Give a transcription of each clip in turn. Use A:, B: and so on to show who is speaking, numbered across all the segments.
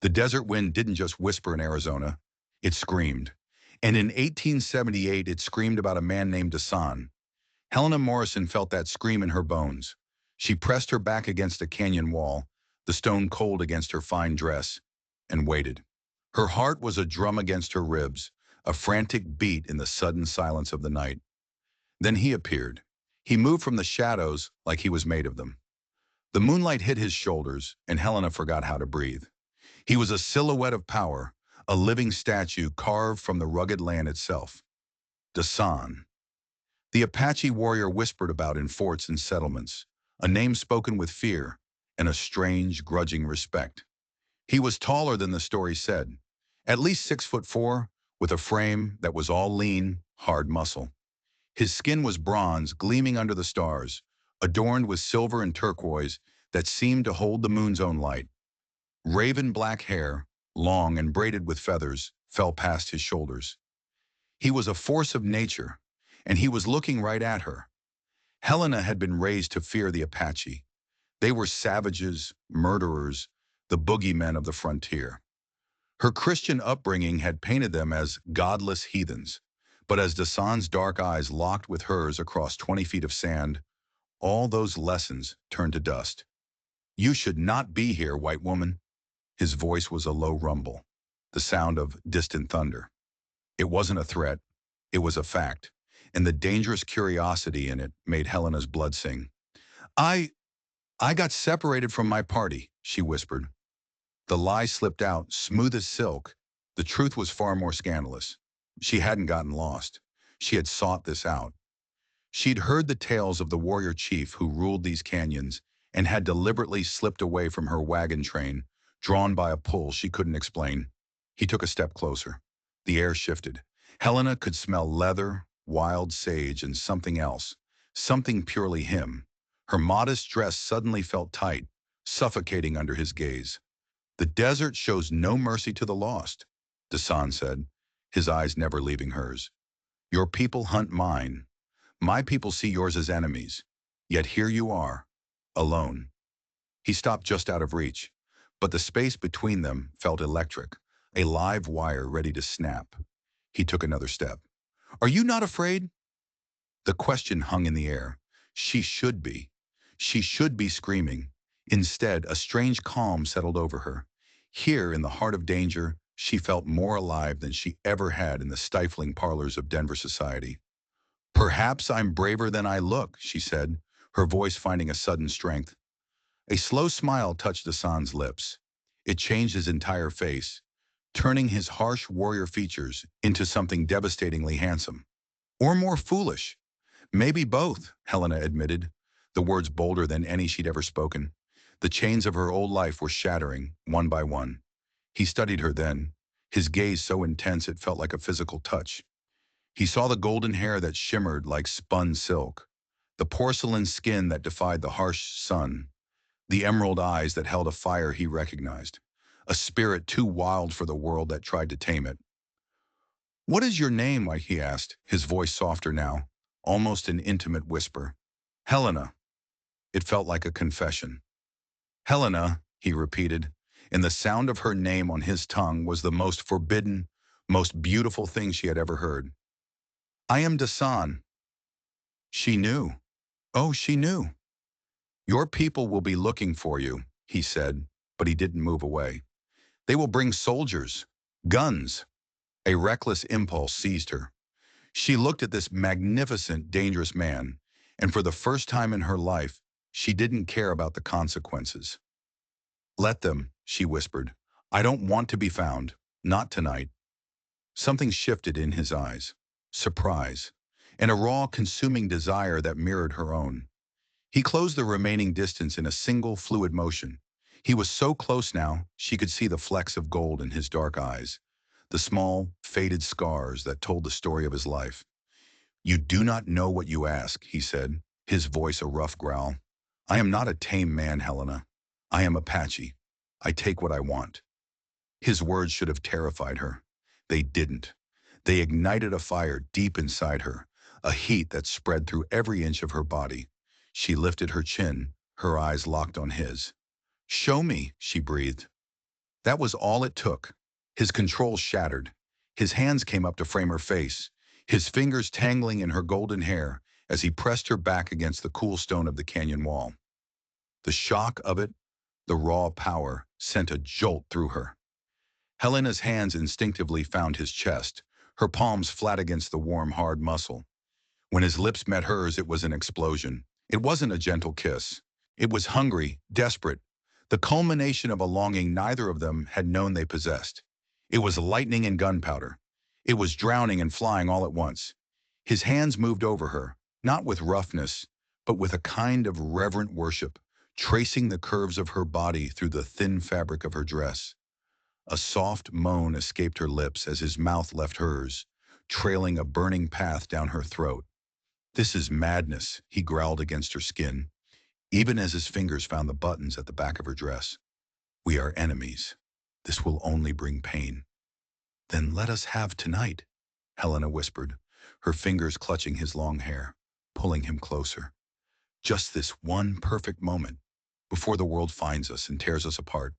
A: The desert wind didn't just whisper in Arizona, it screamed. And in 1878, it screamed about a man named Dasan. Helena Morrison felt that scream in her bones. She pressed her back against a canyon wall, the stone cold against her fine dress, and waited. Her heart was a drum against her ribs, a frantic beat in the sudden silence of the night. Then he appeared. He moved from the shadows like he was made of them. The moonlight hit his shoulders, and Helena forgot how to breathe. He was a silhouette of power, a living statue carved from the rugged land itself. Dasan. The Apache warrior whispered about in forts and settlements, a name spoken with fear and a strange, grudging respect. He was taller than the story said, at least 6'4", with a frame that was all lean, hard muscle. His skin was bronze, gleaming under the stars, adorned with silver and turquoise that seemed to hold the moon's own light. Raven black hair, long and braided with feathers, fell past his shoulders. He was a force of nature, and he was looking right at her. Helena had been raised to fear the Apache. They were savages, murderers, the boogeymen of the frontier. Her Christian upbringing had painted them as godless heathens, but as Dasan's dark eyes locked with hers across 20 feet of sand, all those lessons turned to dust. "You should not be here, white woman." His voice was a low rumble, the sound of distant thunder. It wasn't a threat, it was a fact, and the dangerous curiosity in it made Helena's blood sing. I, I got separated from my party," she whispered. The lie slipped out, smooth as silk. The truth was far more scandalous. She hadn't gotten lost. She had sought this out. She'd heard the tales of the warrior chief who ruled these canyons and had deliberately slipped away from her wagon train, drawn by a pull she couldn't explain. He took a step closer. The air shifted. Helena could smell leather, wild sage, and something else, something purely him. Her modest dress suddenly felt tight, suffocating under his gaze. "The desert shows no mercy to the lost," Dasan said, his eyes never leaving hers. "Your people hunt mine. My people see yours as enemies. Yet here you are, alone." He stopped just out of reach, but the space between them felt electric, a live wire ready to snap. He took another step. "Are you not afraid?" The question hung in the air. She should be. She should be screaming. Instead, a strange calm settled over her. Here, in the heart of danger, she felt more alive than she ever had in the stifling parlors of Denver society. "Perhaps I'm braver than I look," she said, her voice finding a sudden strength. A slow smile touched Hassan's lips. It changed his entire face, turning his harsh warrior features into something devastatingly handsome. "Or more foolish." "Maybe both," Helena admitted, the words bolder than any she'd ever spoken. The chains of her old life were shattering, one by one. He studied her then, his gaze so intense it felt like a physical touch. He saw the golden hair that shimmered like spun silk, the porcelain skin that defied the harsh sun, the emerald eyes that held a fire he recognized, a spirit too wild for the world that tried to tame it. "What is your name?" he asked, his voice softer now, almost an intimate whisper. "Helena." It felt like a confession. "Helena," he repeated, and the sound of her name on his tongue was the most forbidden, most beautiful thing she had ever heard. "I am Dasan." She knew. Oh, she knew. "Your people will be looking for you," he said, but he didn't move away. "They will bring soldiers, guns." A reckless impulse seized her. She looked at this magnificent, dangerous man, and for the first time in her life, she didn't care about the consequences. "Let them," she whispered. "I don't want to be found. Not tonight." Something shifted in his eyes. Surprise, and a raw, consuming desire that mirrored her own. He closed the remaining distance in a single, fluid motion. He was so close now, she could see the flecks of gold in his dark eyes, the small, faded scars that told the story of his life. "You do not know what you ask," he said, his voice a rough growl. "I am not a tame man, Helena. I am Apache. I take what I want." His words should have terrified her. They didn't. They ignited a fire deep inside her, a heat that spread through every inch of her body. She lifted her chin, her eyes locked on his. "Show me," she breathed. That was all it took. His control shattered. His hands came up to frame her face, his fingers tangling in her golden hair as he pressed her back against the cool stone of the canyon wall. The shock of it, the raw power, sent a jolt through her. Helena's hands instinctively found his chest, her palms flat against the warm, hard muscle. When his lips met hers, it was an explosion. It wasn't a gentle kiss. It was hungry, desperate, the culmination of a longing neither of them had known they possessed. It was lightning and gunpowder. It was drowning and flying all at once. His hands moved over her, not with roughness, but with a kind of reverent worship, tracing the curves of her body through the thin fabric of her dress. A soft moan escaped her lips as his mouth left hers, trailing a burning path down her throat. "This is madness," he growled against her skin, even as his fingers found the buttons at the back of her dress. "We are enemies. This will only bring pain." "Then let us have tonight," Helena whispered, her fingers clutching his long hair, pulling him closer. "Just this one perfect moment, before the world finds us and tears us apart."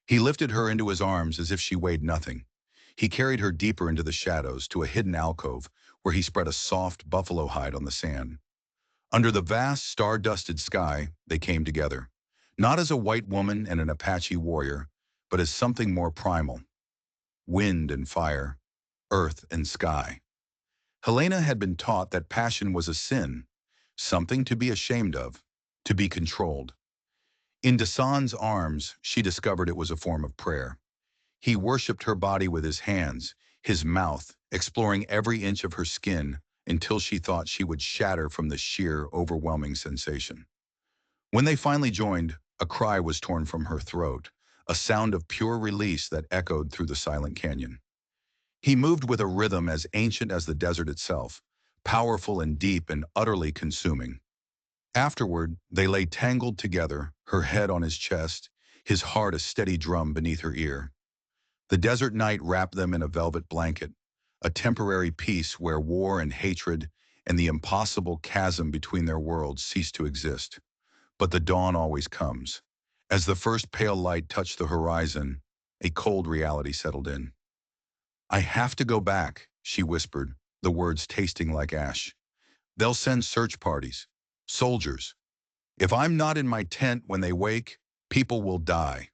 A: He lifted her into his arms as if she weighed nothing. He carried her deeper into the shadows to a hidden alcove where he spread a soft buffalo hide on the sand. Under the vast, star-dusted sky, they came together, not as a white woman and an Apache warrior, but as something more primal. Wind and fire, earth and sky. Helena had been taught that passion was a sin, something to be ashamed of, to be controlled. In Dasan's arms, she discovered it was a form of prayer. He worshipped her body with his hands, his mouth, exploring every inch of her skin until she thought she would shatter from the sheer, overwhelming sensation. When they finally joined, a cry was torn from her throat, a sound of pure release that echoed through the silent canyon. He moved with a rhythm as ancient as the desert itself, powerful and deep and utterly consuming. Afterward, they lay tangled together, her head on his chest, his heart a steady drum beneath her ear. The desert night wrapped them in a velvet blanket, a temporary peace where war and hatred and the impossible chasm between their worlds ceased to exist. But the dawn always comes. As the first pale light touched the horizon, a cold reality settled in. "I have to go back," she whispered, the words tasting like ash. "They'll send search parties. Soldiers. If I'm not in my tent when they wake, people will die."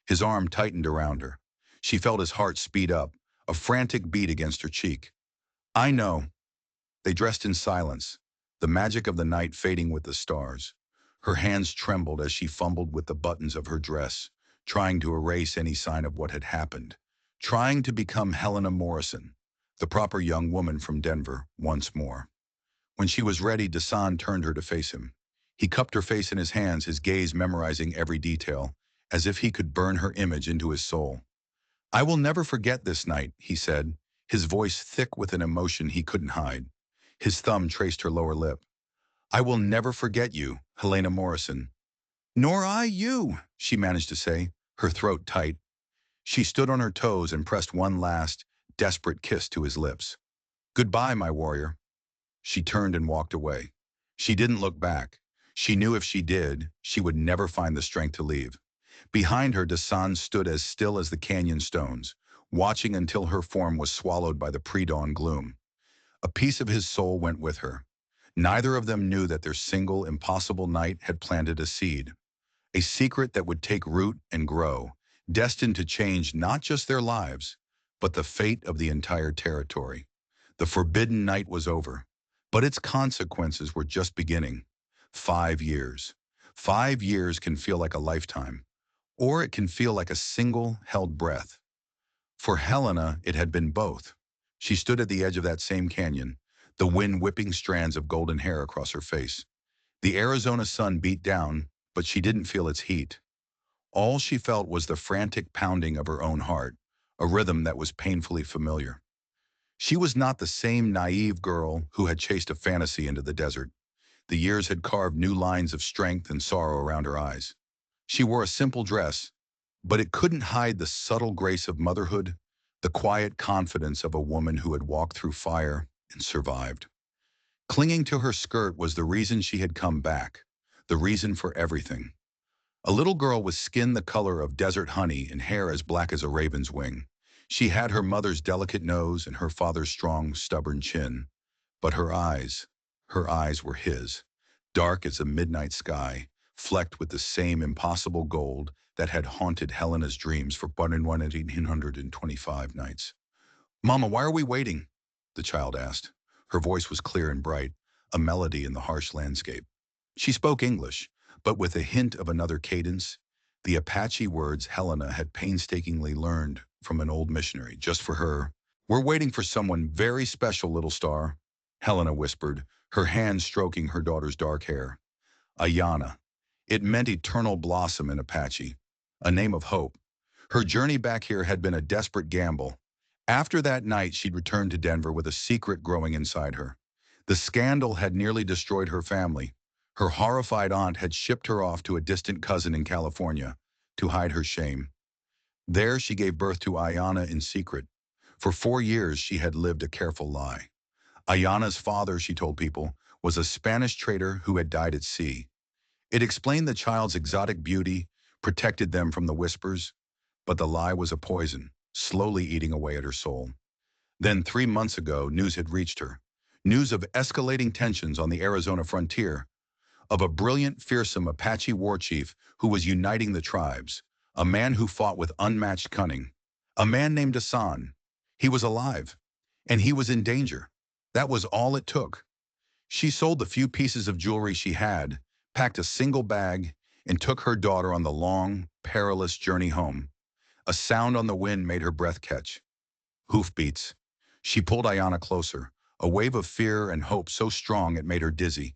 A: His arm tightened around her. She felt his heart speed up, a frantic beat against her cheek. "I know." They dressed in silence, the magic of the night fading with the stars. Her hands trembled as she fumbled with the buttons of her dress, trying to erase any sign of what had happened, trying to become Helena Morrison, the proper young woman from Denver, once more. When she was ready, Dasan turned her to face him. He cupped her face in his hands, his gaze memorizing every detail, as if he could burn her image into his soul. "I will never forget this night," he said, his voice thick with an emotion he couldn't hide. His thumb traced her lower lip. "I will never forget you, Helena Morrison." "Nor I you," she managed to say, her throat tight. She stood on her toes and pressed one last, desperate kiss to his lips. "Goodbye, my warrior." She turned and walked away. She didn't look back. She knew if she did, she would never find the strength to leave. Behind her, Dasan stood as still as the canyon stones, watching until her form was swallowed by the pre-dawn gloom. A piece of his soul went with her. Neither of them knew that their single, impossible night had planted a seed, a secret that would take root and grow, destined to change not just their lives, but the fate of the entire territory. The forbidden night was over, but its consequences were just beginning. 5 years. 5 years can feel like a lifetime, or it can feel like a single held breath. For Helena, it had been both. She stood at the edge of that same canyon, the wind whipping strands of golden hair across her face. The Arizona sun beat down, but she didn't feel its heat. All she felt was the frantic pounding of her own heart, a rhythm that was painfully familiar. She was not the same naive girl who had chased a fantasy into the desert. The years had carved new lines of strength and sorrow around her eyes. She wore a simple dress, but it couldn't hide the subtle grace of motherhood, the quiet confidence of a woman who had walked through fire and survived. Clinging to her skirt was the reason she had come back, the reason for everything. A little girl with skin the color of desert honey and hair as black as a raven's wing. She had her mother's delicate nose and her father's strong, stubborn chin. But her eyes were his, dark as a midnight sky, flecked with the same impossible gold that had haunted Helena's dreams for 1,825 nights. "Mama, why are we waiting?" the child asked. Her voice was clear and bright, a melody in the harsh landscape. She spoke English, but with a hint of another cadence, the Apache words Helena had painstakingly learned from an old missionary just for her. "We're waiting for someone very special, little star," Helena whispered, her hand stroking her daughter's dark hair. Ayana. It meant eternal blossom in Apache, a name of hope. Her journey back here had been a desperate gamble. After that night, she'd returned to Denver with a secret growing inside her. The scandal had nearly destroyed her family. Her horrified aunt had shipped her off to a distant cousin in California to hide her shame. There, she gave birth to Ayana in secret. For 4 years, she had lived a careful lie. Ayana's father, she told people, was a Spanish trader who had died at sea. It explained the child's exotic beauty, protected them from the whispers, but the lie was a poison, slowly eating away at her soul. Then 3 months ago, news had reached her. News of escalating tensions on the Arizona frontier, of a brilliant, fearsome Apache war chief who was uniting the tribes, a man who fought with unmatched cunning. A man named Hassan. He was alive, and he was in danger. That was all it took. She sold the few pieces of jewelry she had, packed a single bag, and took her daughter on the long, perilous journey home. A sound on the wind made her breath catch. Hoofbeats. She pulled Ayana closer, a wave of fear and hope so strong it made her dizzy.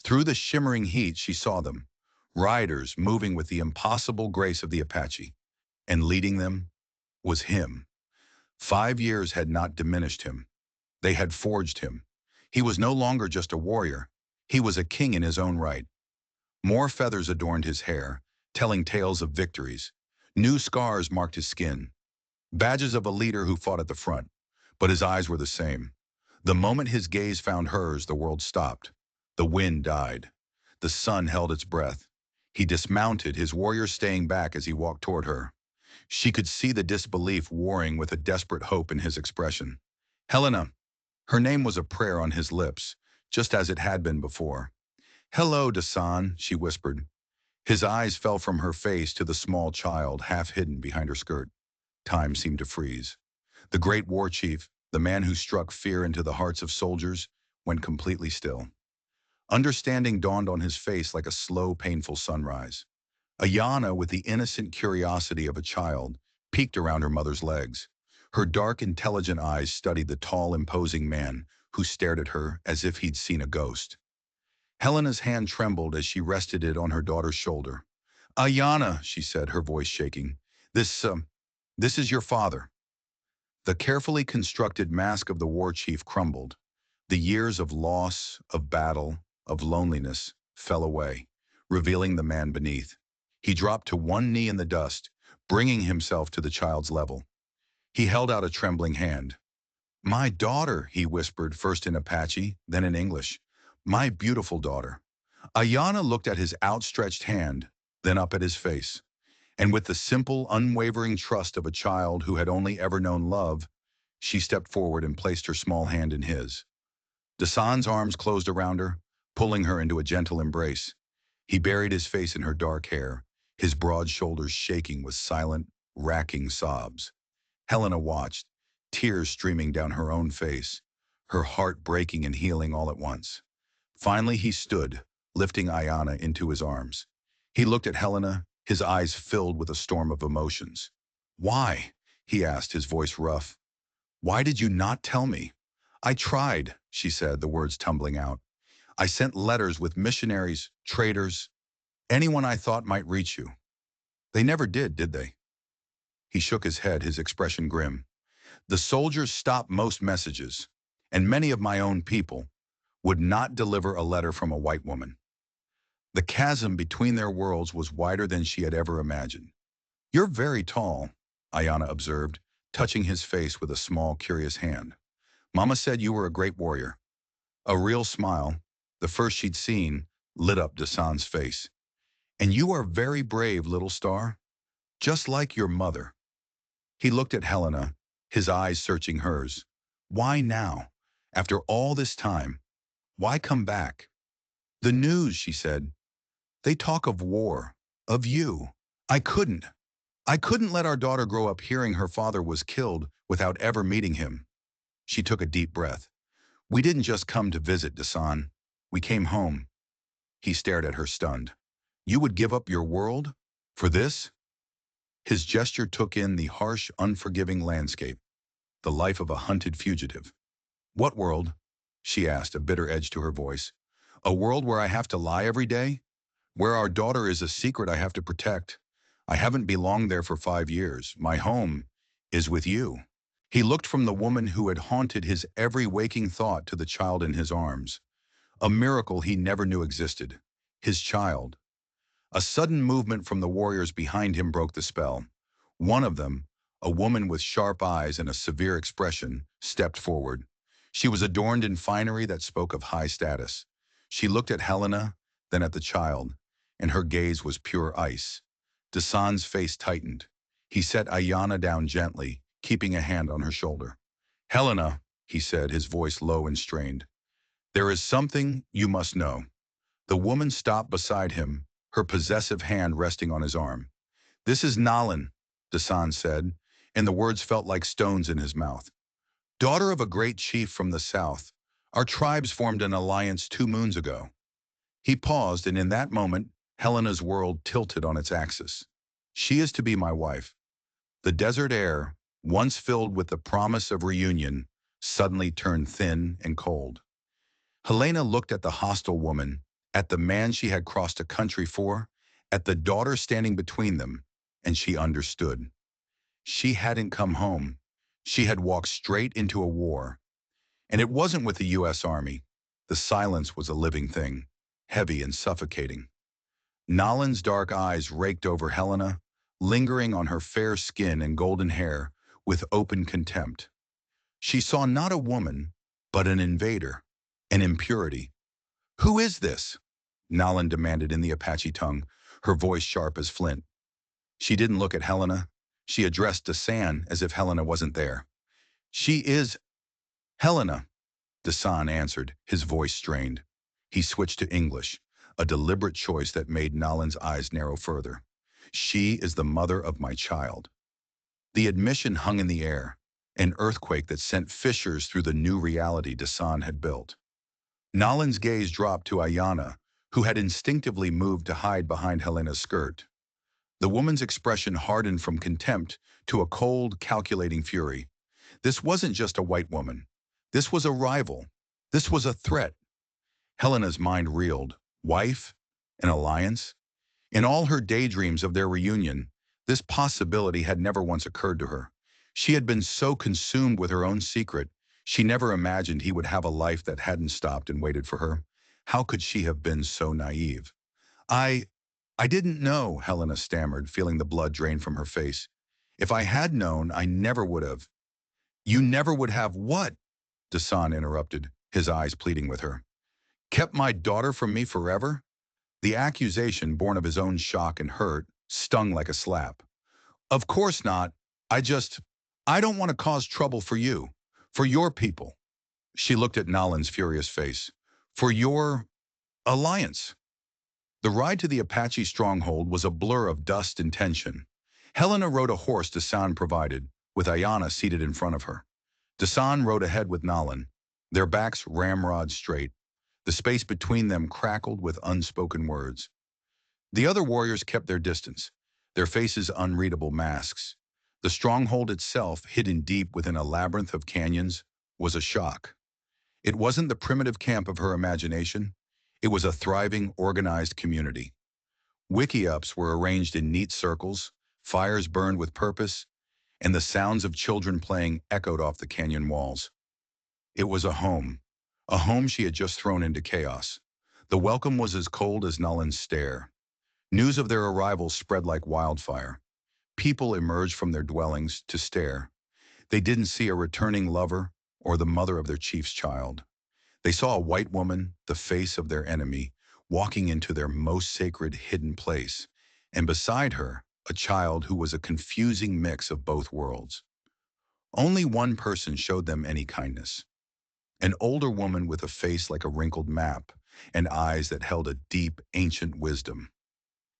A: Through the shimmering heat, she saw them, riders moving with the impossible grace of the Apache, and leading them was him. 5 years had not diminished him. They had forged him. He was no longer just a warrior. He was a king in his own right. More feathers adorned his hair, telling tales of victories. New scars marked his skin, badges of a leader who fought at the front. But his eyes were the same. The moment his gaze found hers, the world stopped. The wind died. The sun held its breath. He dismounted, his warrior staying back as he walked toward her. She could see the disbelief warring with a desperate hope in his expression. "Helena." Her name was a prayer on his lips, just as it had been before. "Hello, Dasan," she whispered. His eyes fell from her face to the small child half hidden behind her skirt. Time seemed to freeze. The great war chief, the man who struck fear into the hearts of soldiers, went completely still. Understanding dawned on his face like a slow, painful sunrise. Ayana, with the innocent curiosity of a child, peeked around her mother's legs. Her dark, intelligent eyes studied the tall, imposing man who stared at her as if he'd seen a ghost. Helena's hand trembled as she rested it on her daughter's shoulder. "Ayana," she said, her voice shaking, this is your father." The carefully constructed mask of the war chief crumbled. The years of loss, of battle, of loneliness fell away, revealing the man beneath. He dropped to one knee in the dust, bringing himself to the child's level. He held out a trembling hand. "My daughter," he whispered, first in Apache, then in English. "My beautiful daughter." Ayana looked at his outstretched hand, then up at his face. And with the simple, unwavering trust of a child who had only ever known love, she stepped forward and placed her small hand in his. Dasan's arms closed around her, pulling her into a gentle embrace. He buried his face in her dark hair, his broad shoulders shaking with silent, racking sobs. Helena watched, tears streaming down her own face, her heart breaking and healing all at once. Finally, he stood, lifting Ayana into his arms. He looked at Helena, his eyes filled with a storm of emotions. "Why?" he asked, his voice rough. "Why did you not tell me?" "I tried," she said, the words tumbling out. "I sent letters with missionaries, traders, anyone I thought might reach you. They never did they?" He shook his head, his expression grim. "The soldiers stopped most messages, and many of my own people would not deliver a letter from a white woman." The chasm between their worlds was wider than she had ever imagined. "You're very tall," Ayana observed, touching his face with a small, curious hand. "Mama said you were a great warrior." A real smile, the first she'd seen, lit up Dasan's face. And you are very brave, little star, just like your mother. He looked at Helena, his eyes searching hers. Why now? After all this time, why come back? The news, she said. They talk of war, of you. I couldn't. I couldn't let our daughter grow up hearing her father was killed without ever meeting him. She took a deep breath. We didn't just come to visit, Dasan. We came home. He stared at her stunned. You would give up your world? For this? His gesture took in the harsh, unforgiving landscape, the life of a hunted fugitive. What world? She asked, a bitter edge to her voice. A world where I have to lie every day? Where our daughter is a secret I have to protect? I haven't belonged there for 5 years. My home is with you. He looked from the woman who had haunted his every waking thought to the child in his arms. A miracle he never knew existed. His child. A sudden movement from the warriors behind him broke the spell. One of them, a woman with sharp eyes and a severe expression, stepped forward. She was adorned in finery that spoke of high status. She looked at Helena, then at the child, and her gaze was pure ice. Dasan's face tightened. He set Ayana down gently, keeping a hand on her shoulder. Helena, he said, his voice low and strained, there is something you must know. The woman stopped beside him, her possessive hand resting on his arm. This is Nalan, Dasan said, and the words felt like stones in his mouth. Daughter of a great chief from the south, our tribes formed an alliance 2 moons ago. He paused, and in that moment, Helena's world tilted on its axis. She is to be my wife. The desert air, once filled with the promise of reunion, suddenly turned thin and cold. Helena looked at the hostile woman, at the man she had crossed a country for, at the daughter standing between them, and she understood. She hadn't come home. She had walked straight into a war. And it wasn't with the U.S. Army. The silence was a living thing, heavy and suffocating. Nalan's dark eyes raked over Helena, lingering on her fair skin and golden hair with open contempt. She saw not a woman, but an invader, an impurity. Who is this? Nalan demanded in the Apache tongue, her voice sharp as flint. She didn't look at Helena. She addressed Dasan as if Helena wasn't there. She is Helena, Dasan answered, his voice strained. He switched to English, a deliberate choice that made Nalan's eyes narrow further. She is the mother of my child. The admission hung in the air, an earthquake that sent fissures through the new reality Dasan had built. Nalan's gaze dropped to Ayana, who had instinctively moved to hide behind Helena's skirt. The woman's expression hardened from contempt to a cold, calculating fury. This wasn't just a white woman. This was a rival. This was a threat. Helena's mind reeled. Wife? An alliance? In all her daydreams of their reunion, this possibility had never once occurred to her. She had been so consumed with her own secret, she never imagined he would have a life that hadn't stopped and waited for her. How could she have been so naive? I didn't know, Helena stammered, feeling the blood drain from her face. If I had known, I never would have. You never would have what? Dasan interrupted, his eyes pleading with her. Kept my daughter from me forever? The accusation, born of his own shock and hurt, stung like a slap. Of course not. I don't want to cause trouble for you, for your people. She looked at Nalan's furious face. For your alliance. The ride to the Apache stronghold was a blur of dust and tension. Helena rode a horse Dasan provided, with Ayana seated in front of her. Dasan rode ahead with Nalan, their backs ramrod straight. The space between them crackled with unspoken words. The other warriors kept their distance, their faces unreadable masks. The stronghold itself, hidden deep within a labyrinth of canyons, was a shock. It wasn't the primitive camp of her imagination. It was a thriving, organized community. Wiki-ups were arranged in neat circles, fires burned with purpose, and the sounds of children playing echoed off the canyon walls. It was a home she had just thrown into chaos. The welcome was as cold as Nalan's stare. News of their arrival spread like wildfire. People emerged from their dwellings to stare. They didn't see a returning lover or the mother of their chief's child. They saw a white woman, the face of their enemy, walking into their most sacred hidden place, and beside her, a child who was a confusing mix of both worlds. Only one person showed them any kindness. An older woman with a face like a wrinkled map and eyes that held a deep, ancient wisdom.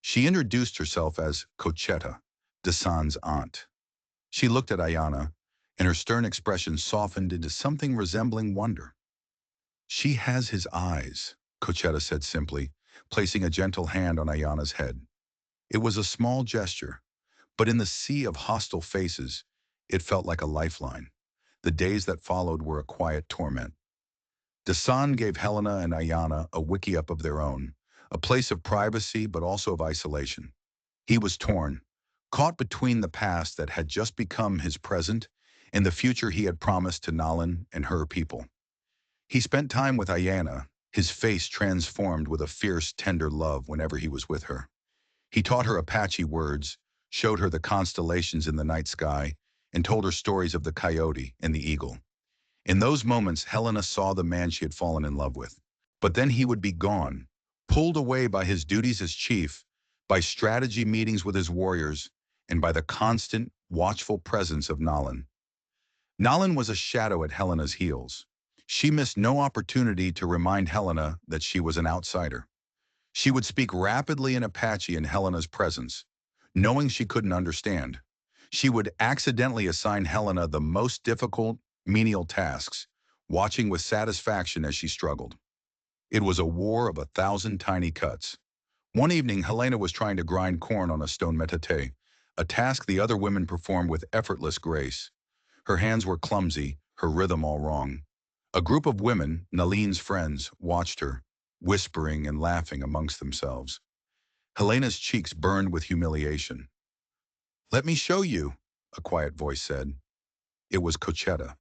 A: She introduced herself as Cochetta, Dasan's aunt. She looked at Ayana, and her stern expression softened into something resembling wonder. She has his eyes, Cochetta said simply, placing a gentle hand on Ayana's head. It was a small gesture, but in the sea of hostile faces, it felt like a lifeline. The days that followed were a quiet torment. Dasan gave Helena and Ayana a wiki-up of their own, a place of privacy but also of isolation. He was torn, caught between the past that had just become his present and the future he had promised to Nalan and her people. He spent time with Ayana, his face transformed with a fierce, tender love whenever he was with her. He taught her Apache words, showed her the constellations in the night sky, and told her stories of the coyote and the eagle. In those moments, Helena saw the man she had fallen in love with. But then he would be gone, pulled away by his duties as chief, by strategy meetings with his warriors, and by the constant, watchful presence of Nalan. Nalan was a shadow at Helena's heels. She missed no opportunity to remind Helena that she was an outsider. She would speak rapidly in Apache in Helena's presence, knowing she couldn't understand. She would accidentally assign Helena the most difficult, menial tasks, watching with satisfaction as she struggled. It was a war of 1,000 tiny cuts. One evening, Helena was trying to grind corn on a stone metate, a task the other women performed with effortless grace. Her hands were clumsy, her rhythm all wrong. A group of women, Naline's friends, watched her, whispering and laughing amongst themselves. Helena's cheeks burned with humiliation. "Let me show you," a quiet voice said. It was Cochetta.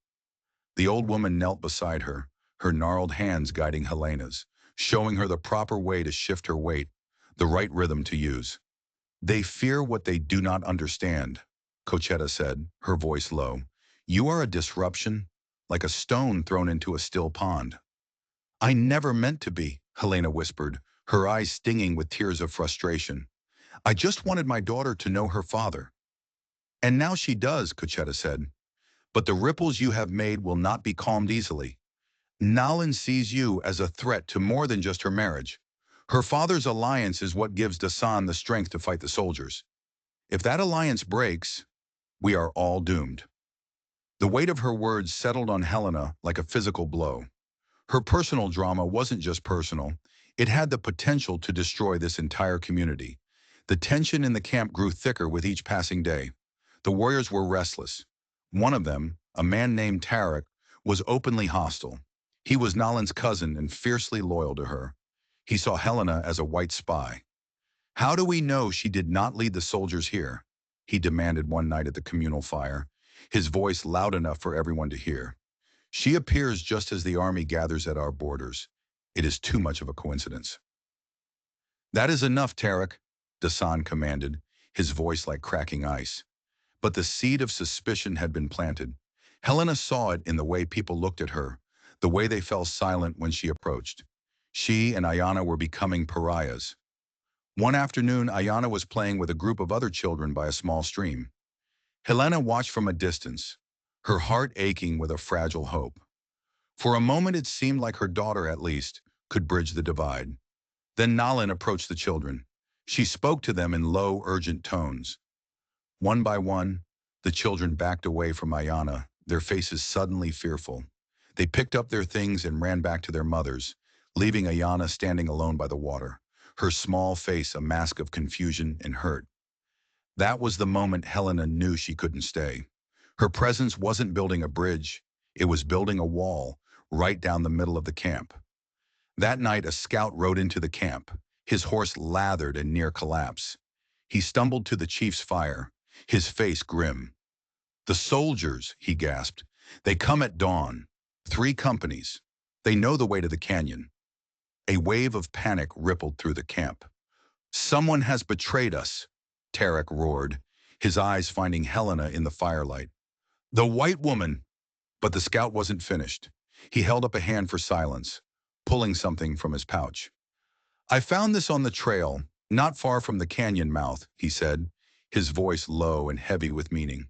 A: The old woman knelt beside her, her gnarled hands guiding Helena's, showing her the proper way to shift her weight, the right rhythm to use. "They fear what they do not understand," Cochetta said, her voice low. "You are a disruption, like a stone thrown into a still pond." "I never meant to be," Helena whispered, her eyes stinging with tears of frustration. "I just wanted my daughter to know her father." "And now she does," Cochetta said. "But the ripples you have made will not be calmed easily. Nalan sees you as a threat to more than just her marriage. Her father's alliance is what gives Dasan the strength to fight the soldiers. If that alliance breaks, we are all doomed." The weight of her words settled on Helena like a physical blow. Her personal drama wasn't just personal. It had the potential to destroy this entire community. The tension in the camp grew thicker with each passing day. The warriors were restless. One of them, a man named Tarek, was openly hostile. He was Nalan's cousin and fiercely loyal to her. He saw Helena as a white spy. "How do we know she did not lead the soldiers here?" he demanded one night at the communal fire, his voice loud enough for everyone to hear. "She appears just as the army gathers at our borders. It is too much of a coincidence." "That is enough, Tarek," Dasan commanded, his voice like cracking ice. But the seed of suspicion had been planted. Helena saw it in the way people looked at her, the way they fell silent when she approached. She and Ayana were becoming pariahs. One afternoon, Ayana was playing with a group of other children by a small stream. Helena watched from a distance, her heart aching with a fragile hope. For a moment it seemed like her daughter, at least, could bridge the divide. Then Nalan approached the children. She spoke to them in low, urgent tones. One by one, the children backed away from Ayana, their faces suddenly fearful. They picked up their things and ran back to their mothers, leaving Ayana standing alone by the water, her small face a mask of confusion and hurt. That was the moment Helena knew she couldn't stay. Her presence wasn't building a bridge, it was building a wall right down the middle of the camp. That night, a scout rode into the camp, his horse lathered and near collapse. He stumbled to the chief's fire, his face grim. "The soldiers," he gasped. "They come at dawn. 3 companies. They know the way to the canyon." A wave of panic rippled through the camp. "Someone has betrayed us," Tarek roared, his eyes finding Helena in the firelight. "The white woman!" But the scout wasn't finished. He held up a hand for silence, pulling something from his pouch. I found this on the trail, not far from the canyon mouth, he said, his voice low and heavy with meaning.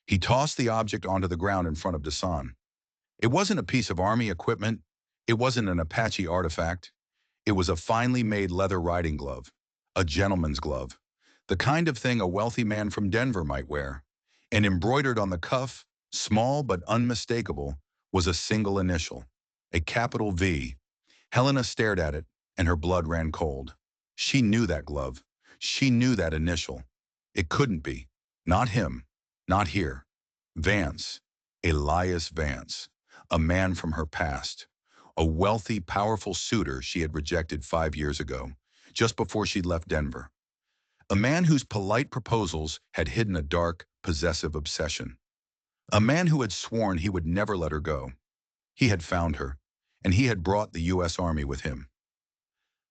A: He tossed the object onto the ground in front of Dasan. It wasn't a piece of army equipment. It wasn't an Apache artifact. It was a finely made leather riding glove, a gentleman's glove, the kind of thing a wealthy man from Denver might wear. And embroidered on the cuff, small but unmistakable, was a single initial, a capital V. Helena stared at it, and her blood ran cold. She knew that glove. She knew that initial. It couldn't be. Not him. Not here. Vance. Elias Vance. A man from her past. A wealthy, powerful suitor she had rejected 5 years ago, just before she'd left Denver. A man whose polite proposals had hidden a dark, possessive obsession. A man who had sworn he would never let her go. He had found her, and he had brought the U.S. Army with him.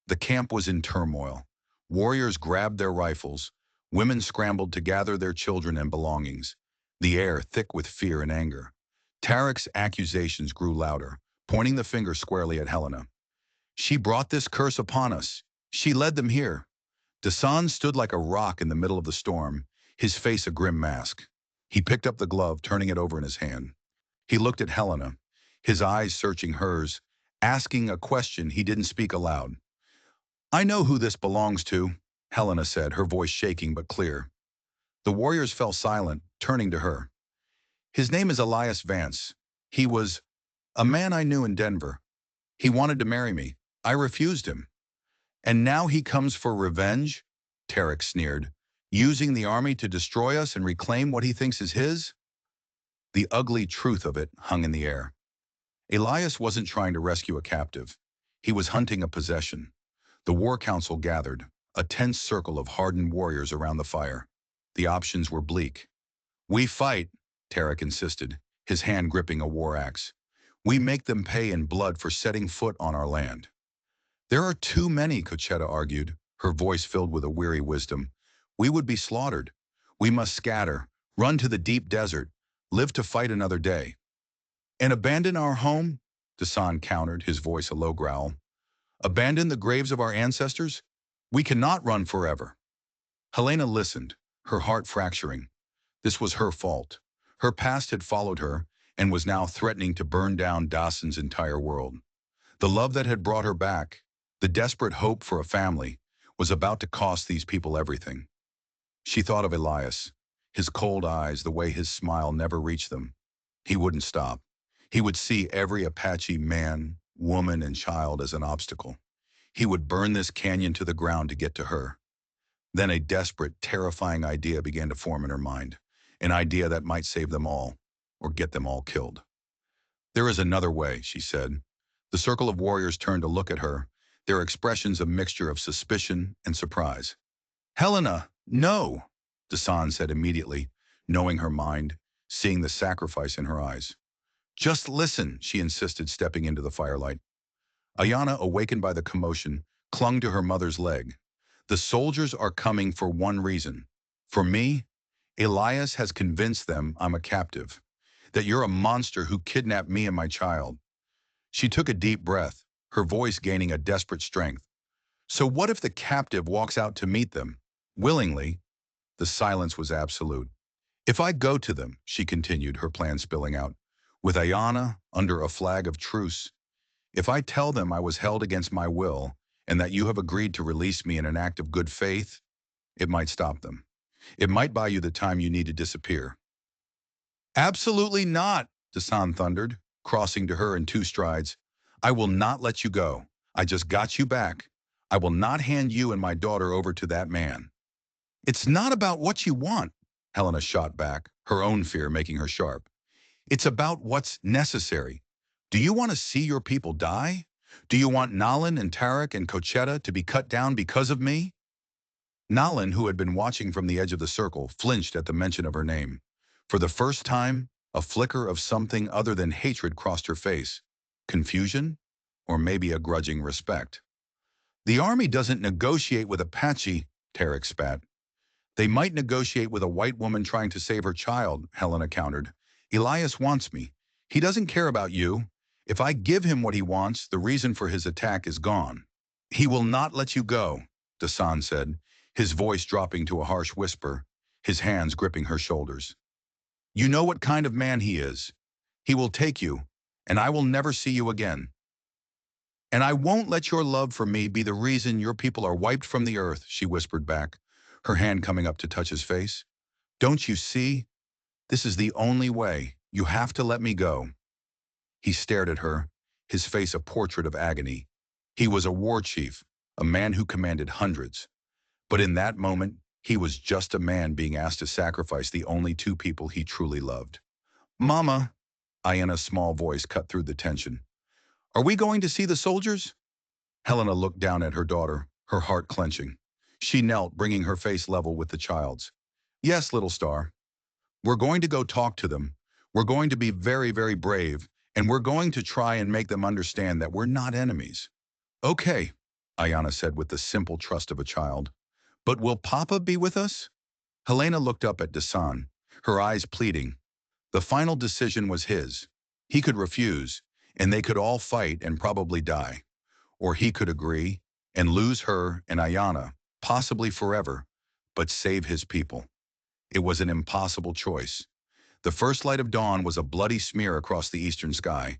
A: The camp was in turmoil. Warriors grabbed their rifles. Women scrambled to gather their children and belongings. The air thick with fear and anger. Tarek's accusations grew louder, pointing the finger squarely at Helena. She brought this curse upon us. She led them here. Dasan stood like a rock in the middle of the storm, his face a grim mask. He picked up the glove, turning it over in his hand. He looked at Helena, his eyes searching hers, asking a question he didn't speak aloud. I know who this belongs to, Helena said, her voice shaking but clear. The warriors fell silent, turning to her. His name is Elias Vance. He was a man I knew in Denver. He wanted to marry me. I refused him. And now he comes for revenge? Tarek sneered. Using the army to destroy us and reclaim what he thinks is his? The ugly truth of it hung in the air. Elias wasn't trying to rescue a captive. He was hunting a possession. The war council gathered, a tense circle of hardened warriors around the fire. The options were bleak. We fight, Tarek insisted, his hand gripping a war axe. We make them pay in blood for setting foot on our land. There are too many, Cochetta argued, her voice filled with a weary wisdom. We would be slaughtered. We must scatter, run to the deep desert, live to fight another day. And abandon our home? Dasan countered, his voice a low growl. Abandon the graves of our ancestors? We cannot run forever. Helena listened, her heart fracturing. This was her fault. Her past had followed her and was now threatening to burn down Dawson's entire world. The love that had brought her back, the desperate hope for a family, was about to cost these people everything. She thought of Elias, his cold eyes, the way his smile never reached them. He wouldn't stop. He would see every Apache man, woman, and child as an obstacle. He would burn this canyon to the ground to get to her. Then a desperate, terrifying idea began to form in her mind, an idea that might save them all, or get them all killed. There is another way, she said. The circle of warriors turned to look at her, their expressions a mixture of suspicion and surprise. Helena, no, Dasan said immediately, knowing her mind, seeing the sacrifice in her eyes. Just listen, she insisted, stepping into the firelight. Ayana, awakened by the commotion, clung to her mother's leg. The soldiers are coming for one reason. For me, Elias has convinced them I'm a captive, that you're a monster who kidnapped me and my child. She took a deep breath, her voice gaining a desperate strength. So what if the captive walks out to meet them? Willingly. The silence was absolute. If I go to them, she continued, her plan spilling out, with Ayana under a flag of truce, if I tell them I was held against my will and that you have agreed to release me in an act of good faith, it might stop them. It might buy you the time you need to disappear. Absolutely not, Dasan thundered, crossing to her in 2 strides. I will not let you go. I just got you back. I will not hand you and my daughter over to that man. It's not about what you want, Helena shot back, her own fear making her sharp. It's about what's necessary. Do you want to see your people die? Do you want Nalan and Tarek and Cochetta to be cut down because of me? Nalan, who had been watching from the edge of the circle, flinched at the mention of her name. For the first time, a flicker of something other than hatred crossed her face. Confusion? Or maybe a grudging respect. The army doesn't negotiate with Apache, Tarek spat. They might negotiate with a white woman trying to save her child, Helena countered. Elias wants me. He doesn't care about you. If I give him what he wants, the reason for his attack is gone. He will not let you go, Dasan said, his voice dropping to a harsh whisper, his hands gripping her shoulders. You know what kind of man he is. He will take you, and I will never see you again. And I won't let your love for me be the reason your people are wiped from the earth, she whispered back, her hand coming up to touch his face. Don't you see? This is the only way. You have to let me go. He stared at her, his face a portrait of agony. He was a war chief, a man who commanded hundreds. But in that moment, he was just a man being asked to sacrifice the only two people he truly loved. Mama, Ayanna's small voice cut through the tension. Are we going to see the soldiers? Helena looked down at her daughter, her heart clenching. She knelt, bringing her face level with the child's. Yes, little star. We're going to go talk to them. We're going to be very, very brave, and we're going to try and make them understand that we're not enemies. Okay, Ayanna said with the simple trust of a child. But will Papa be with us? Helena looked up at Dasan, her eyes pleading. The final decision was his. He could refuse, and they could all fight and probably die. Or he could agree and lose her and Ayanna, possibly forever, but save his people. It was an impossible choice. The first light of dawn was a bloody smear across the eastern sky.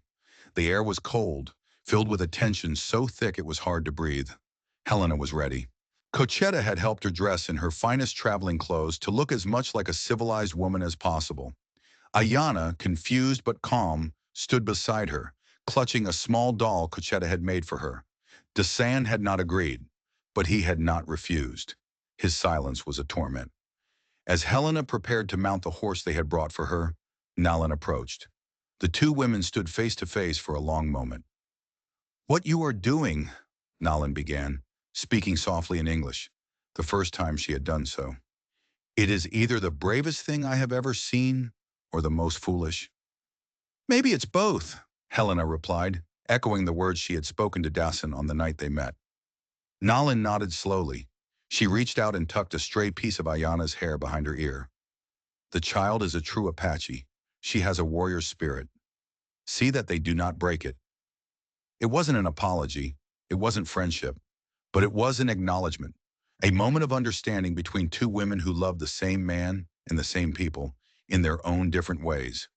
A: The air was cold, filled with a tension so thick it was hard to breathe. Helena was ready. Cochetta had helped her dress in her finest traveling clothes to look as much like a civilized woman as possible. Ayanna, confused but calm, stood beside her, clutching a small doll Cochetta had made for her. Dasan had not agreed, but he had not refused. His silence was a torment. As Helena prepared to mount the horse they had brought for her, Nalan approached. The two women stood face to face for a long moment. What you are doing, Nalan began, speaking softly in English, the first time she had done so. It is either the bravest thing I have ever seen or the most foolish. Maybe it's both, Helena replied, echoing the words she had spoken to Dasan on the night they met. Nalan nodded slowly. She reached out and tucked a stray piece of Ayanna's hair behind her ear. The child is a true Apache. She has a warrior spirit. See that they do not break it. It wasn't an apology. It wasn't friendship. But it was an acknowledgement. A moment of understanding between two women who loved the same man and the same people in their own different ways.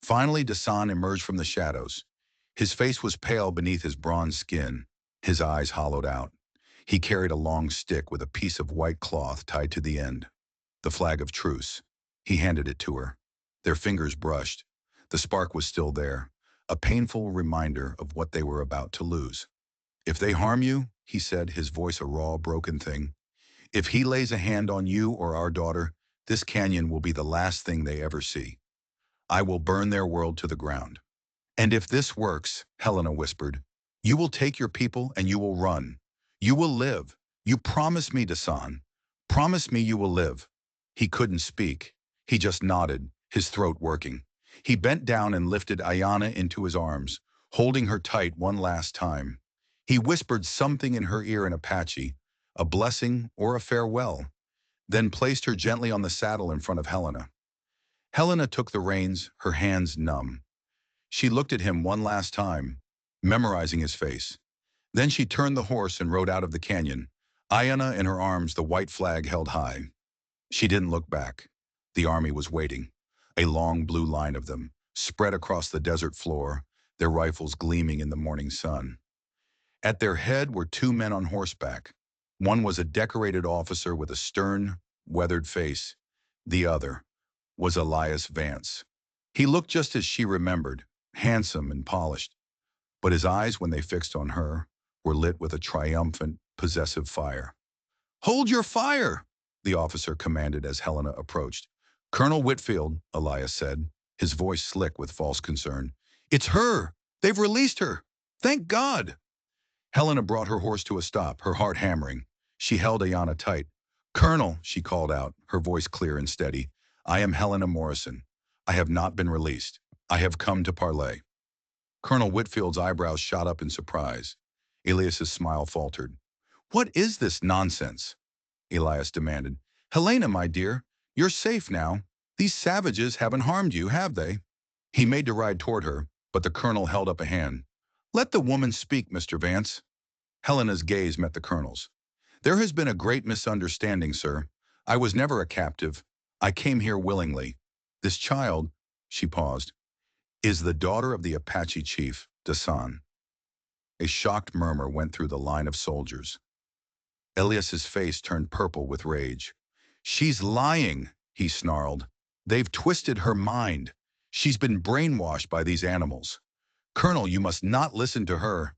A: Finally, Dasan emerged from the shadows. His face was pale beneath his bronze skin, his eyes hollowed out. He carried a long stick with a piece of white cloth tied to the end, the flag of truce. He handed it to her. Their fingers brushed. The spark was still there, a painful reminder of what they were about to lose. If they harm you, he said, his voice a raw, broken thing, if he lays a hand on you or our daughter, this canyon will be the last thing they ever see. I will burn their world to the ground. And if this works, Helena whispered, you will take your people and you will run. You will live. You promise me, Dasan. Promise me you will live. He couldn't speak. He just nodded, his throat working. He bent down and lifted Ayanna into his arms, holding her tight one last time. He whispered something in her ear in Apache, a blessing or a farewell, then placed her gently on the saddle in front of Helena. Helena took the reins, her hands numb. She looked at him one last time, memorizing his face. Then she turned the horse and rode out of the canyon, Ayanna in her arms, the white flag held high. She didn't look back. The army was waiting, a long blue line of them, spread across the desert floor, their rifles gleaming in the morning sun. At their head were two men on horseback. One was a decorated officer with a stern, weathered face. The other was Elias Vance. He looked just as she remembered, handsome and polished. But his eyes, when they fixed on her, were lit with a triumphant, possessive fire. Hold your fire, the officer commanded as Helena approached. Colonel Whitfield, Elias said, his voice slick with false concern. It's her! They've released her! Thank God! Helena brought her horse to a stop, her heart hammering. She held Ayanna tight. Colonel, she called out, her voice clear and steady, I am Helena Morrison. I have not been released. I have come to parley. Colonel Whitfield's eyebrows shot up in surprise. Elias's smile faltered. What is this nonsense? Elias demanded. Helena, my dear, you're safe now. These savages haven't harmed you, have they? He made to ride toward her, but the colonel held up a hand. Let the woman speak, Mr. Vance. Helena's gaze met the colonel's. There has been a great misunderstanding, sir. I was never a captive. I came here willingly. This child, she paused, is the daughter of the Apache chief, Dasan. A shocked murmur went through the line of soldiers. Elias's face turned purple with rage. She's lying, he snarled. They've twisted her mind. She's been brainwashed by these animals. Colonel, you must not listen to her.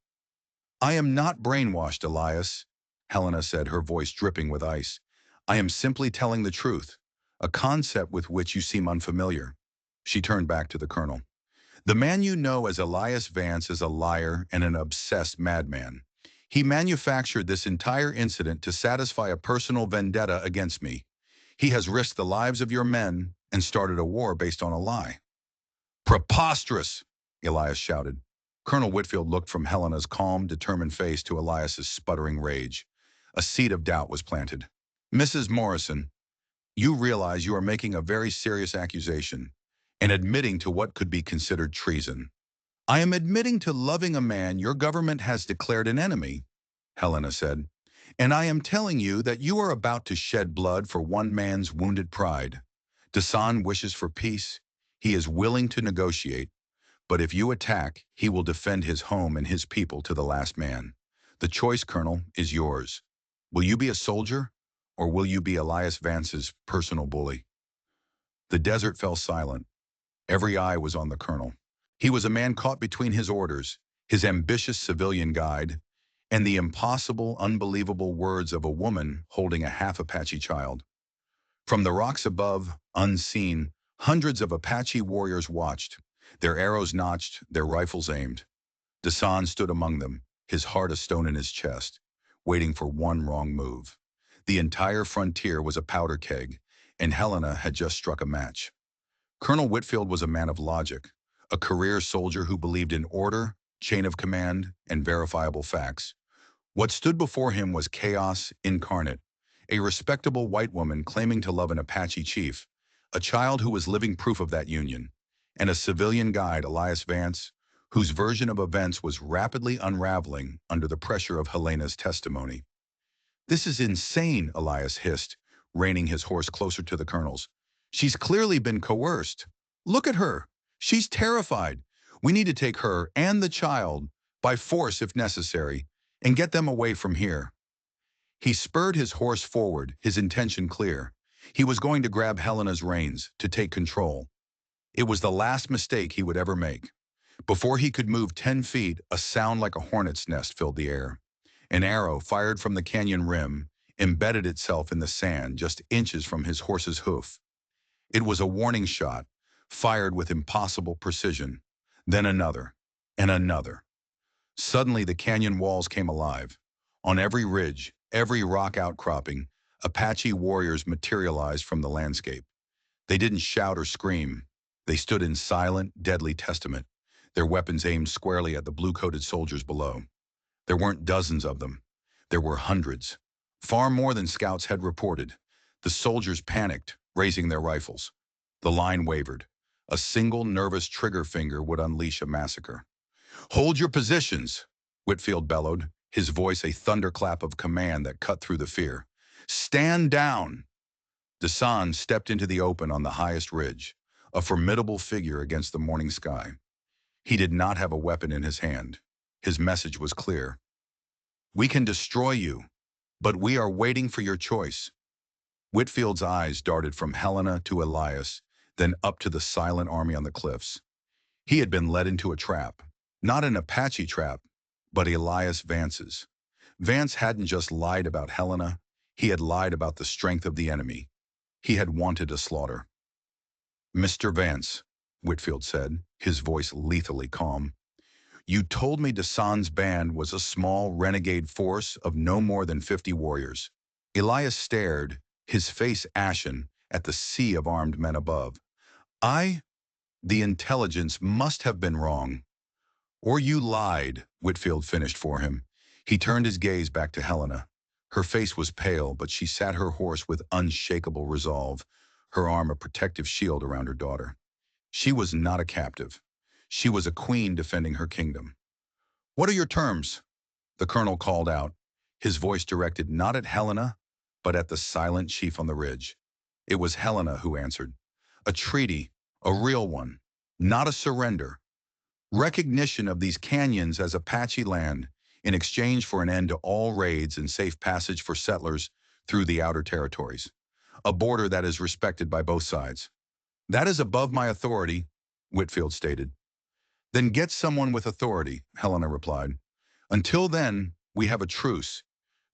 A: I am not brainwashed, Elias, Helena said, her voice dripping with ice. I am simply telling the truth, a concept with which you seem unfamiliar. She turned back to the colonel. The man you know as Elias Vance is a liar and an obsessed madman. He manufactured this entire incident to satisfy a personal vendetta against me. He has risked the lives of your men and started a war based on a lie. Preposterous, Elias shouted. Colonel Whitfield looked from Helena's calm, determined face to Elias's sputtering rage. A seed of doubt was planted. Mrs. Morrison, you realize you are making a very serious accusation and admitting to what could be considered treason. I am admitting to loving a man your government has declared an enemy, Helena said, and I am telling you that you are about to shed blood for one man's wounded pride. Dasan wishes for peace. He is willing to negotiate. But if you attack, he will defend his home and his people to the last man. The choice, Colonel, is yours. Will you be a soldier, or will you be Elias Vance's personal bully? The desert fell silent. Every eye was on the colonel. He was a man caught between his orders, his ambitious civilian guide, and the impossible, unbelievable words of a woman holding a half-Apache child. From the rocks above, unseen, hundreds of Apache warriors watched, their arrows notched, their rifles aimed. Dasan stood among them, his heart a stone in his chest, waiting for one wrong move. The entire frontier was a powder keg, and Helena had just struck a match. Colonel Whitfield was a man of logic, a career soldier who believed in order, chain of command, and verifiable facts. What stood before him was chaos incarnate, a respectable white woman claiming to love an Apache chief, a child who was living proof of that union, and a civilian guide, Elias Vance, whose version of events was rapidly unraveling under the pressure of Helena's testimony. This is insane, Elias hissed, reining his horse closer to the colonel's. She's clearly been coerced. Look at her. She's terrified. We need to take her and the child, by force if necessary, and get them away from here. He spurred his horse forward, his intention clear. He was going to grab Helena's reins, to take control. It was the last mistake he would ever make. Before he could move 10 feet, a sound like a hornet's nest filled the air. An arrow, fired from the canyon rim, embedded itself in the sand just inches from his horse's hoof. It was a warning shot, fired with impossible precision. Then another, and another. Suddenly the canyon walls came alive. On every ridge, every rock outcropping, Apache warriors materialized from the landscape. They didn't shout or scream. They stood in silent, deadly testament, their weapons aimed squarely at the blue-coated soldiers below. There weren't dozens of them. There were hundreds. Far more than scouts had reported. The soldiers panicked, raising their rifles. The line wavered. A single nervous trigger finger would unleash a massacre. Hold your positions, Whitfield bellowed, his voice a thunderclap of command that cut through the fear. Stand down! Dasan stepped into the open on the highest ridge, a formidable figure against the morning sky. He did not have a weapon in his hand. His message was clear. We can destroy you, but we are waiting for your choice. Whitfield's eyes darted from Helena to Elias, then up to the silent army on the cliffs. He had been led into a trap. Not an Apache trap, but Elias Vance's. Vance hadn't just lied about Helena, he had lied about the strength of the enemy. He had wanted a slaughter. Mr. Vance, Whitfield said, his voice lethally calm, you told me Dasan's band was a small renegade force of no more than 50 warriors. Elias stared, his face ashen, at the sea of armed men above. The intelligence must have been wrong. Or you lied, Whitfield finished for him. He turned his gaze back to Helena. Her face was pale, but she sat her horse with unshakable resolve, her arm a protective shield around her daughter. She was not a captive. She was a queen defending her kingdom. What are your terms? the colonel called out, his voice directed not at Helena, but at the silent chief on the ridge. It was Helena who answered. A treaty, a real one, not a surrender. Recognition of these canyons as Apache land in exchange for an end to all raids and safe passage for settlers through the outer territories. A border that is respected by both sides. That is above my authority, Whitfield stated. Then get someone with authority, Helena replied. Until then, we have a truce.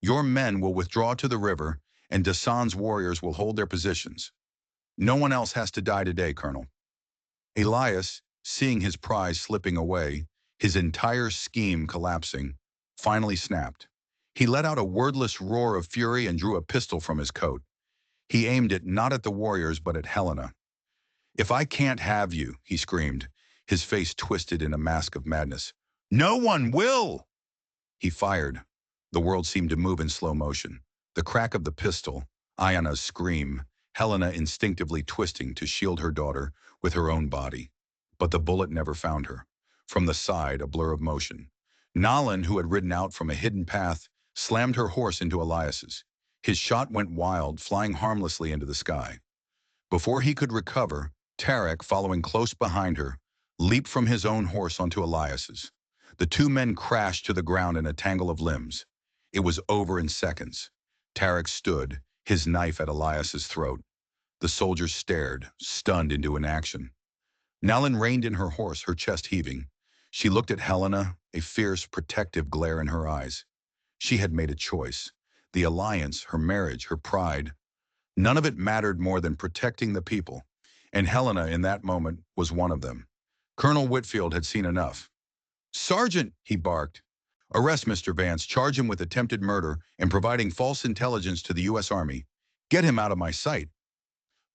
A: Your men will withdraw to the river, and Dasan's warriors will hold their positions. No one else has to die today, Colonel. Elias, seeing his prize slipping away, his entire scheme collapsing, finally snapped. He let out a wordless roar of fury and drew a pistol from his coat. He aimed it not at the warriors but at Helena. If I can't have you, he screamed, his face twisted in a mask of madness. No one will! He fired. The world seemed to move in slow motion. The crack of the pistol, Ayana's scream, Helena instinctively twisting to shield her daughter with her own body. But the bullet never found her. From the side, a blur of motion. Nalan, who had ridden out from a hidden path, slammed her horse into Elias's. His shot went wild, flying harmlessly into the sky. Before he could recover, Tarek, following close behind her, leaped from his own horse onto Elias's. The two men crashed to the ground in a tangle of limbs. It was over in seconds. Tarek stood, his knife at Elias's throat. The soldiers stared, stunned into inaction. Nalan reined in her horse, her chest heaving. She looked at Helena, a fierce, protective glare in her eyes. She had made a choice. The alliance, her marriage, her pride. None of it mattered more than protecting the people, and Helena in that moment was one of them. Colonel Whitfield had seen enough. Sergeant, he barked. Arrest Mr. Vance, charge him with attempted murder and providing false intelligence to the U.S. Army. Get him out of my sight.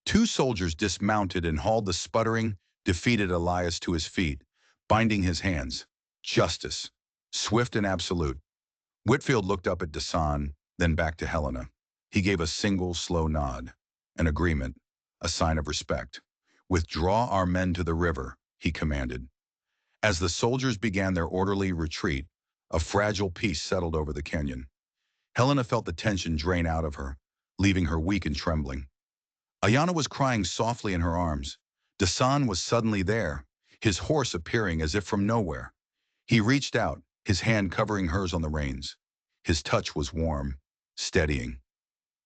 A: Two soldiers dismounted and hauled the sputtering, defeated Elias to his feet, binding his hands. Justice. Swift and absolute. Whitfield looked up at Dasan, then back to Helena. He gave a single, slow nod. An agreement. A sign of respect. Withdraw our men to the river, he commanded. As the soldiers began their orderly retreat, a fragile peace settled over the canyon. Helena felt the tension drain out of her, leaving her weak and trembling. Ayana was crying softly in her arms. Dasan was suddenly there, his horse appearing as if from nowhere. He reached out, his hand covering hers on the reins. His touch was warm, steadying.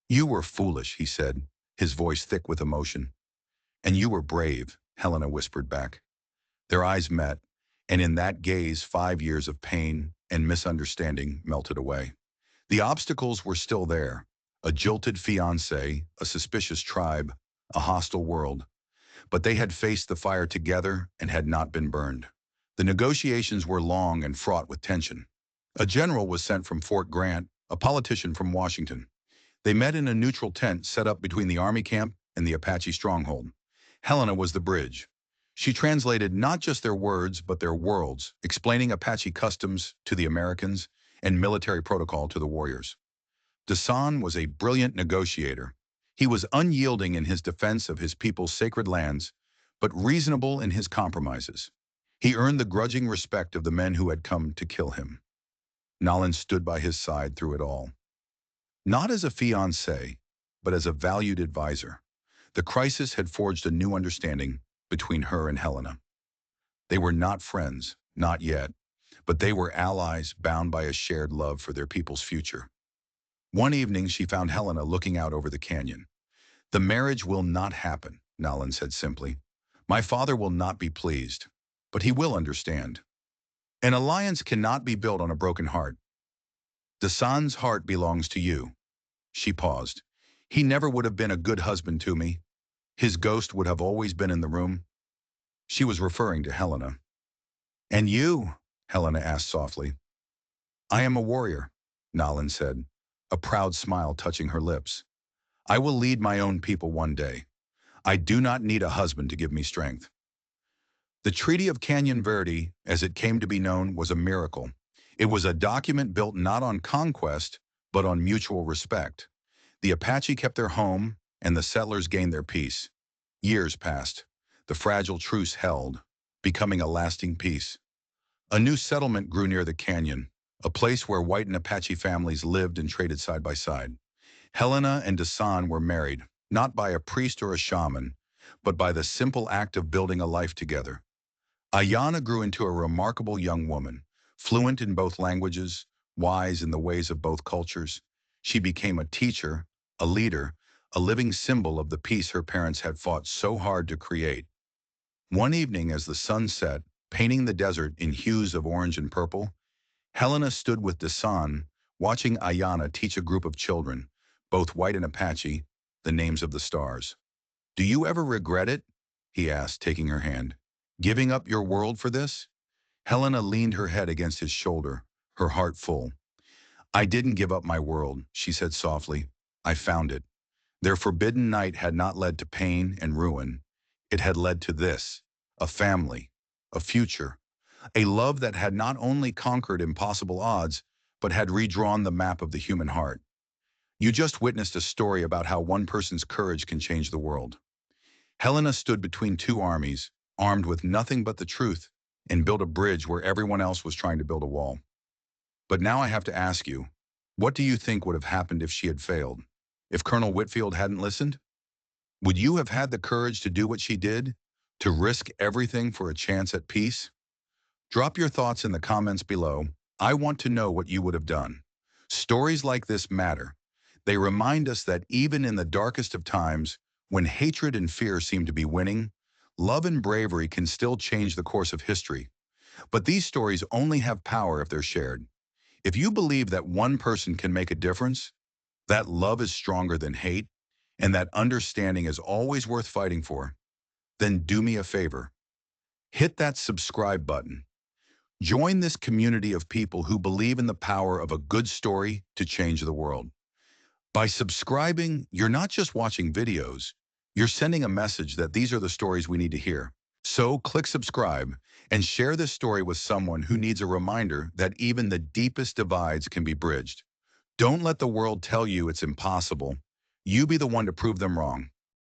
A: You were foolish, he said, his voice thick with emotion. And you were brave, Helena whispered back. Their eyes met, and in that gaze 5 years of pain and misunderstanding melted away. The obstacles were still there. A jilted fiancé, a suspicious tribe, a hostile world. But they had faced the fire together and had not been burned. The negotiations were long and fraught with tension. A general was sent from Fort Grant, a politician from Washington. They met in a neutral tent set up between the army camp and the Apache stronghold. Helena was the bridge. She translated not just their words, but their worlds, explaining Apache customs to the Americans and military protocol to the warriors. Dasan was a brilliant negotiator. He was unyielding in his defense of his people's sacred lands, but reasonable in his compromises. He earned the grudging respect of the men who had come to kill him. Nalan stood by his side through it all. Not as a fiancé, but as a valued advisor. The crisis had forged a new understanding between her and Helena. They were not friends, not yet, but they were allies bound by a shared love for their people's future. One evening, she found Helena looking out over the canyon. The marriage will not happen, Nalan said simply. My father will not be pleased, but he will understand. An alliance cannot be built on a broken heart. Dasan's heart belongs to you. She paused. He never would have been a good husband to me. His ghost would have always been in the room. She was referring to Helena. And you? Helena asked softly. I am a warrior, Nalan said, a proud smile touching her lips. I will lead my own people one day. I do not need a husband to give me strength. The Treaty of Canyon Verde, as it came to be known, was a miracle. It was a document built not on conquest, but on mutual respect. The Apache kept their home, and the settlers gained their peace. Years passed. The fragile truce held, becoming a lasting peace. A new settlement grew near the canyon, a place where white and Apache families lived and traded side by side. Helena and Dasan were married, not by a priest or a shaman, but by the simple act of building a life together. Ayana grew into a remarkable young woman, fluent in both languages, wise in the ways of both cultures. She became a teacher, a leader, a living symbol of the peace her parents had fought so hard to create. One evening as the sun set, painting the desert in hues of orange and purple, Helena stood with Dasan, watching Ayana teach a group of children, both white and Apache, the names of the stars. "Do you ever regret it?" he asked, taking her hand. "Giving up your world for this?" Helena leaned her head against his shoulder, her heart full. "I didn't give up my world," she said softly. "I found it. Their forbidden night had not led to pain and ruin. It had led to this, a family, a future, a love that had not only conquered impossible odds, but had redrawn the map of the human heart. You just witnessed a story about how one person's courage can change the world." Helena stood between two armies, armed with nothing but the truth, and built a bridge where everyone else was trying to build a wall. But now I have to ask you, what do you think would have happened if she had failed? If Colonel Whitfield hadn't listened? Would you have had the courage to do what she did? To risk everything for a chance at peace? Drop your thoughts in the comments below. I want to know what you would have done. Stories like this matter. They remind us that even in the darkest of times, when hatred and fear seem to be winning, love and bravery can still change the course of history. But these stories only have power if they're shared. If you believe that one person can make a difference, that love is stronger than hate, and that understanding is always worth fighting for, then do me a favor. Hit that subscribe button. Join this community of people who believe in the power of a good story to change the world. By subscribing, you're not just watching videos, you're sending a message that these are the stories we need to hear. So click subscribe and share this story with someone who needs a reminder that even the deepest divides can be bridged. Don't let the world tell you it's impossible. You be the one to prove them wrong.